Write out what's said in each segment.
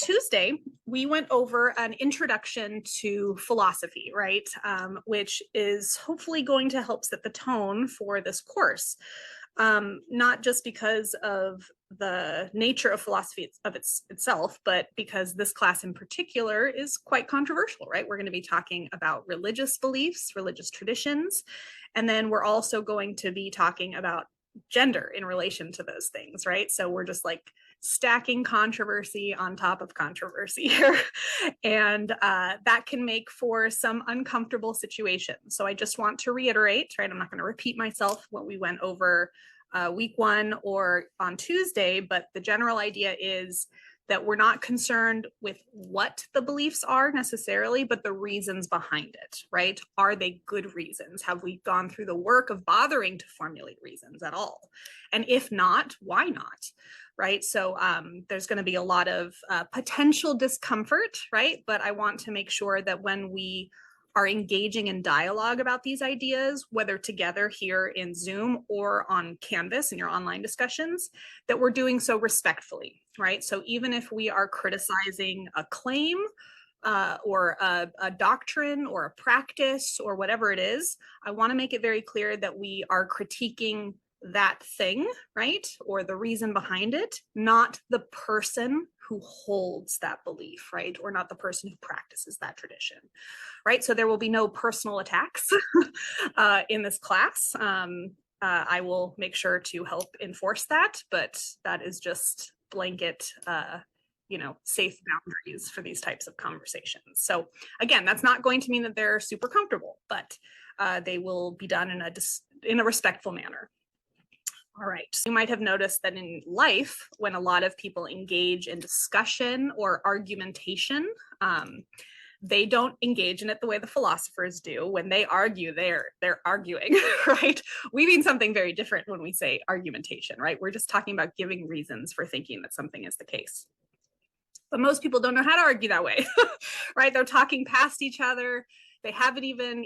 Tuesday, we went over an introduction to philosophy, right? Which is hopefully going to help set the tone for this course. Not just because of the nature of philosophy itself, but because this class in particular is quite controversial, right? We're going to be talking about religious beliefs, religious traditions, and then we're also going to be talking about gender in relation to those things, right? So we're just like stacking controversy on top of controversy here. And that can make for some uncomfortable situations. So I just want to reiterate, right? I'm not going to repeat myself what we went over week one or on Tuesday, but the general idea is that we're not concerned with what the beliefs are necessarily, but the reasons behind it, right? Are they good reasons? Have we gone through the work of bothering to formulate reasons at all? And if not, why not? Right? So there's going to be a lot of potential discomfort, right? But I want to make sure that when we are engaging in dialogue about these ideas, whether together here in Zoom or on Canvas in your online discussions, that we're doing so respectfully, right? So even if we are criticizing a claim or a doctrine or a practice or whatever it is, I want to make it very clear that we are critiquing that thing, right? Or the reason behind it, not the person who holds that belief, right? Or not the person who practices that tradition, right? So there will be no personal attacks in this class. I will make sure to help enforce that, but that is just blanket, safe boundaries for these types of conversations. So again, that's not going to mean that they're super comfortable, but they will be done in a respectful manner. All right, so you might have noticed that in life, when a lot of people engage in discussion or argumentation, they don't engage in it the way the philosophers do. When they argue, they're arguing, right? We mean something very different when we say argumentation, right? We're just talking about giving reasons for thinking that something is the case. But most people don't know how to argue that way, right? They're talking past each other. They haven't even,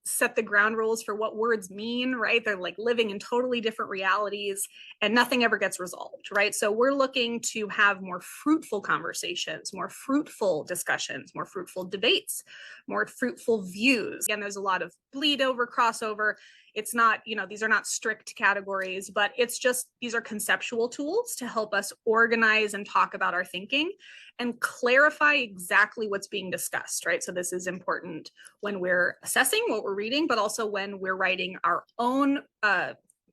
set the ground rules for what words mean, right? They're like living in totally different realities and nothing ever gets resolved, right? So we're looking to have more fruitful conversations, more fruitful discussions, more fruitful debates, more fruitful views. Again, there's a lot of bleed over, crossover. It's not, these are not strict categories, but it's just, these are conceptual tools to help us organize and talk about our thinking and clarify exactly what's being discussed, right? So this is important when we're assessing what we're reading, but also when we're writing our own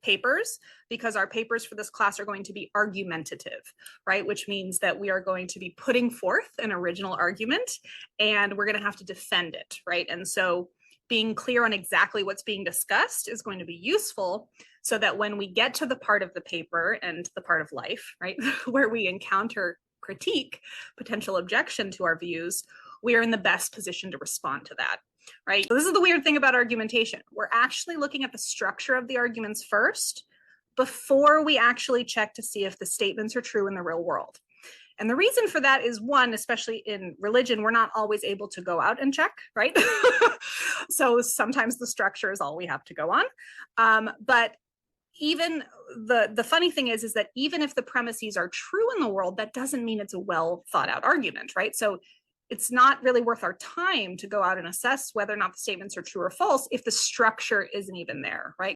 papers, because our papers for this class are going to be argumentative, right? Which means that we are going to be putting forth an original argument and we're going to have to defend it, right? And so being clear on exactly what's being discussed is going to be useful so that when we get to the part of the paper and the part of life, right, where we encounter critique, potential objection to our views, we are in the best position to respond to that, right? So this is the weird thing about argumentation. We're actually looking at the structure of the arguments first before we actually check to see if the statements are true in the real world. And the reason for that is, one, especially in religion, we're not always able to go out and check, right? So sometimes the structure is all we have to go on. But even the funny thing is that even if the premises are true in the world, that doesn't mean it's a well thought out argument, right? So it's not really worth our time to go out and assess whether or not the statements are true or false if the structure isn't even there, right?